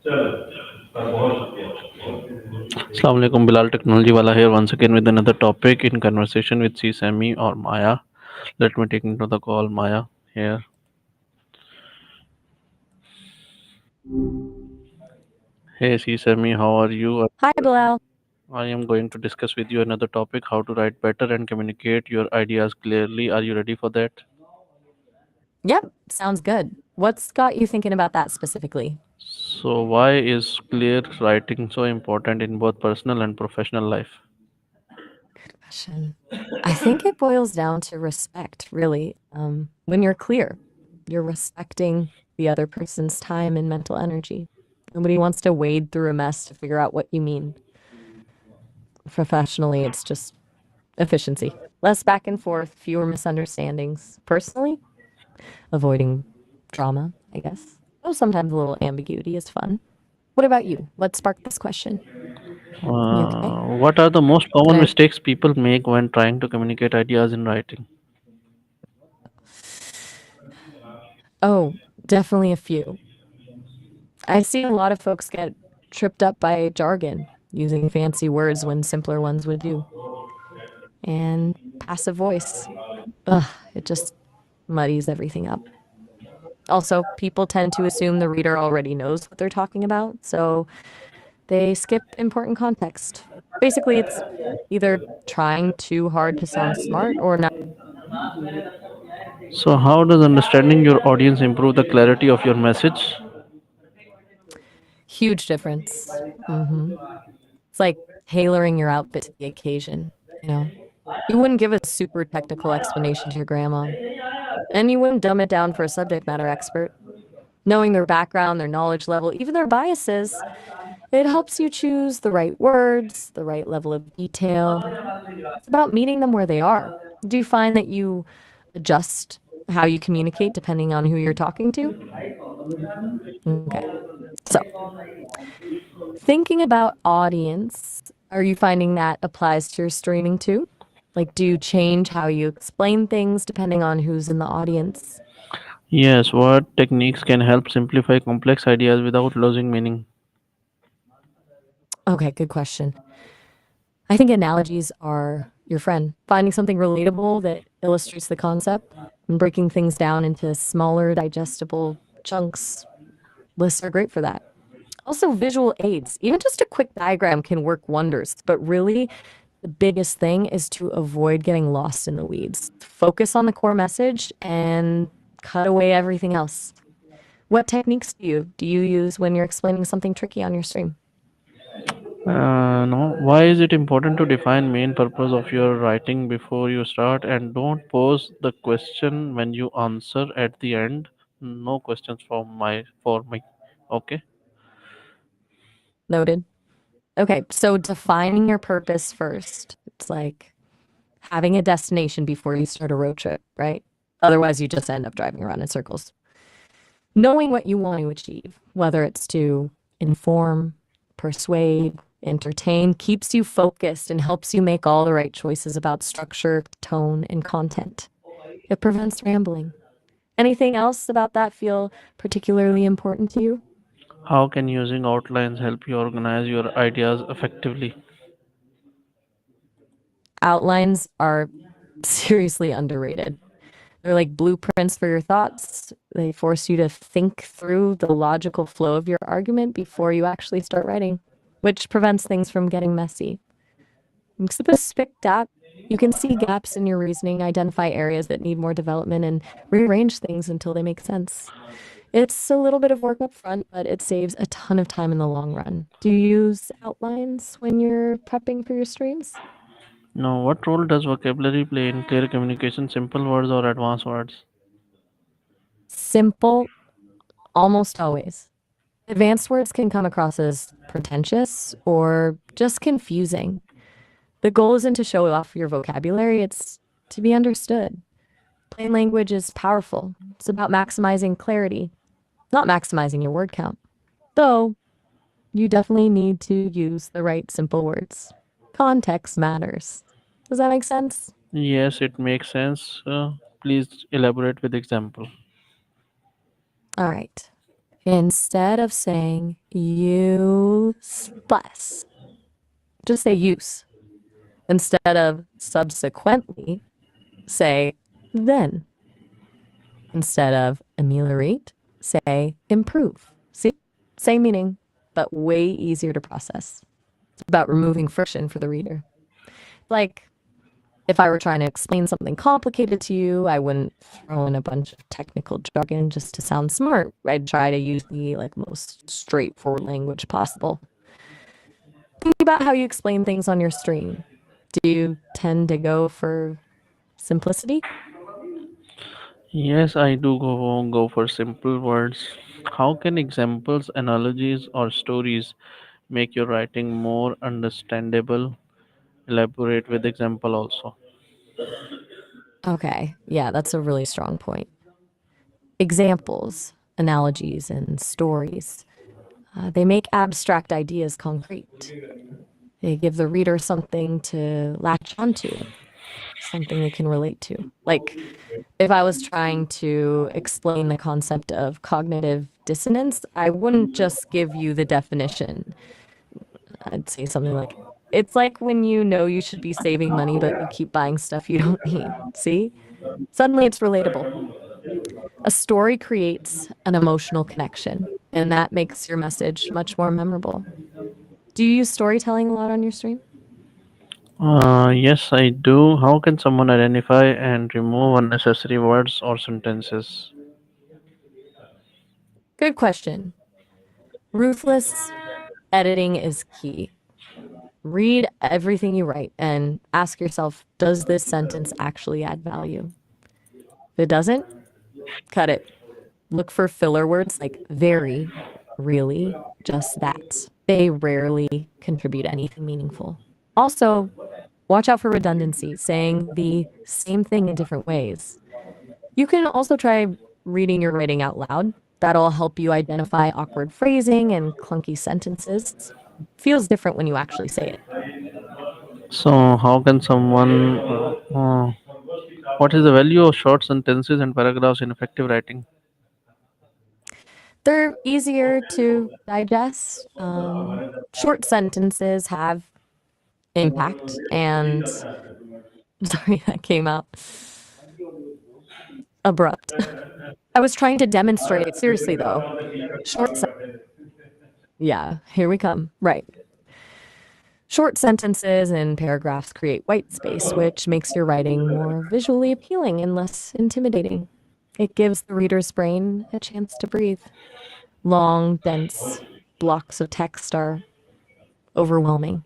Assalamu alaikum, Bilal Technology Wala here once again with another topic in conversation with SESAME or Maya. Let me take into the call Maya here. Hey SESAME, how are you? Hi, Bilal. I am going to discuss with you another topic, how to write better and communicate your ideas clearly. Are you ready for that? Yep, sounds good. What's got you thinking about that specifically? So, why is clear writing so important in both personal and professional life? Good question. I think it boils down to respect, really. When you're clear, you're respecting the other person's time and mental energy. Nobody wants to wade through a mess to figure out what you mean. Professionally, it's just efficiency. Less back and forth, fewer misunderstandings. Personally, avoiding drama, I guess. Oh, sometimes a little ambiguity is fun. What about you? What sparked this question? You okay? What are the most Did common I? mistakes people make when trying to communicate ideas in writing? Oh, definitely a few. I see a lot of folks get tripped up by jargon, using fancy words when simpler ones would do. And passive voice. Ugh, it just muddies everything up. Also, people tend to assume the reader already knows what they're talking about, so they skip important context. Basically, it's either trying too hard to sound smart or not. So, how does understanding your audience improve the clarity of your message? Huge difference. It's like tailoring your outfit to the occasion, you know? You wouldn't give a super technical explanation to your grandma, and you wouldn't dumb it down for a subject matter expert. Knowing their background, their knowledge level, even their biases, it helps you choose the right words, the right level of detail. It's about meeting them where they are. Do you find that you adjust how you communicate depending on who you're talking to? Okay. So, thinking about audience, are you finding that applies to your streaming too? Like, do you change how you explain things depending on who's in the audience? Yes, what techniques can help simplify complex ideas without losing meaning? Okay, good question. I think analogies are your friend. Finding something relatable that illustrates the concept and breaking things down into smaller, digestible chunks. Lists are great for that. Also, visual aids. Even just a quick diagram can work wonders. But really, the biggest thing is to avoid getting lost in the weeds. Focus on the core message and cut away everything else. What techniques do you use when you're explaining something tricky on your stream? No. Why is it important to define main purpose of your writing before you start, and don't pose the question when you answer at the end? No questions for me. Okay. Noted. Okay, so defining your purpose first. It's like having a destination before you start a road trip, right? Otherwise, you just end up driving around in circles. Knowing what you want to achieve, whether it's to inform, persuade, entertain, keeps you focused and helps you make all the right choices about structure, tone, and content. It prevents rambling. Anything else about that feel particularly important to you? How can using outlines help you organize your ideas effectively? Outlines are seriously underrated. They're like blueprints for your thoughts. They force you to think through the logical flow of your argument before you actually start writing, which prevents things from getting messy. Keep a spicked out. You can see gaps in your reasoning, identify areas that need more development, and rearrange things until they make sense. It's a little bit of work up front, but it saves a ton of time in the long run. Do you use outlines when you're prepping for your streams? Now, what role does vocabulary play in clear communication, simple words or advanced words? Simple, almost always. Advanced words can come across as pretentious or just confusing. The goal isn't to show off your vocabulary, it's to be understood. Plain language is powerful. It's about maximizing clarity, not maximizing your word count. Though, you definitely need to use the right simple words. Context matters. Does that make sense? Yes, it makes sense. Please elaborate with example. All right. Instead of saying, use less. Just say use. Instead of subsequently, say then. Instead of ameliorate, say improve. See? Same meaning, but way easier to process. It's about removing friction for the reader. Like, if I were trying to explain something complicated to you, I wouldn't throw in a bunch of technical jargon just to sound smart. I'd try to use the most straightforward language possible. Think about how you explain things on your stream. Do you tend to go for simplicity? Yes, I do go for simple words. How can examples, analogies, or stories make your writing more understandable? Elaborate with example also. Okay, yeah, that's a really strong point. Examples, analogies, and stories, they make abstract ideas concrete. They give the reader something to latch onto, something they can relate to. Like, if I was trying to explain the concept of cognitive dissonance, I wouldn't just give you the definition. I'd say something like, it's like when you know you should be saving money, but you keep buying stuff you don't need. See? Suddenly it's relatable. A story creates an emotional connection, and that makes your message much more memorable. Do you use storytelling a lot on your stream? Yes, I do. How can someone identify and remove unnecessary words or sentences? Good question. Ruthless editing is key. Read everything you write and ask yourself, does this sentence actually add value? If it doesn't, cut it. Look for filler words like very, really, just that. They rarely contribute anything meaningful. Also, watch out for redundancy, saying the same thing in different ways. You can also try reading your writing out loud. That'll help you identify awkward phrasing and clunky sentences. Feels different when you actually say it. So, how can someone? What is the value of short sentences and paragraphs in effective writing? They're easier to digest. Short sentences have impact, and sorry, that came out abrupt. I was trying to demonstrate, seriously though, short, yeah, here we come. Right. Short sentences and paragraphs create white space, which makes your writing more visually appealing and less intimidating. It gives the reader's brain a chance to breathe. Long, dense blocks of text are overwhelming.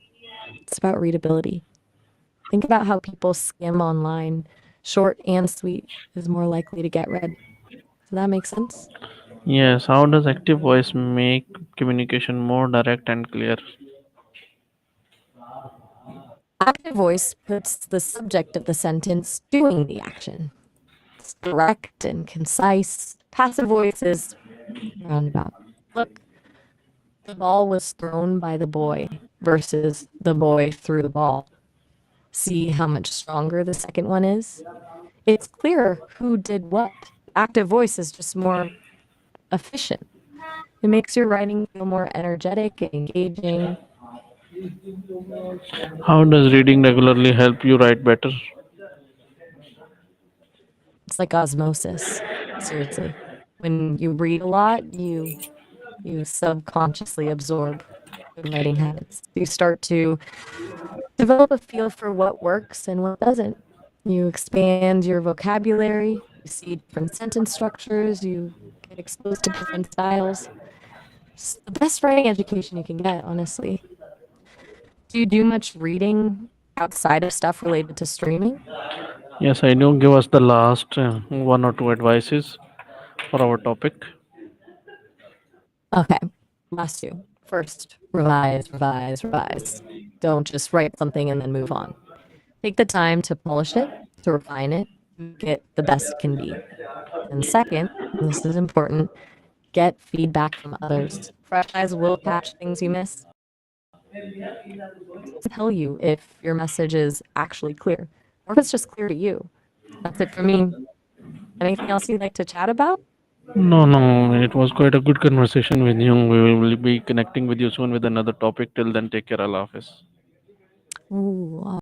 It's about readability. Think about how people skim online. Short and sweet is more likely to get read. Does that make sense? Yes, how does active voice make communication more direct and clear? Active voice puts the subject of the sentence doing the action. It's direct and concise. Passive voice is roundabout. Look, the ball was thrown by the boy versus the boy threw the ball. See how much stronger the second one is? It's clear who did what. Active voice is just more efficient. It makes your writing feel more energetic and engaging. How does reading regularly help you write better? It's like osmosis. Seriously. When you read a lot, you subconsciously absorb good writing habits. You start to develop a feel for what works and what doesn't. You expand your vocabulary, you see different sentence structures, you get exposed to different styles. It's the best writing education you can get, honestly. Do you do much reading outside of stuff related to streaming? Yes, I do. Give us the last one or two advices for our topic. Okay, last two. First, revise, revise, revise. Don't just write something and then move on. Take the time to polish it, to refine it, make it the best it can be. And second, and this is important, get feedback from others. Fresh eyes will catch things you miss. Tell you if your message is actually clear or if it's just clear to you. That's it for me. Anything else you'd like to chat about? No, no, it was quite a good conversation with you. We will be connecting with you soon with another topic. Till then, take care, Allah Hafiz. Ooh,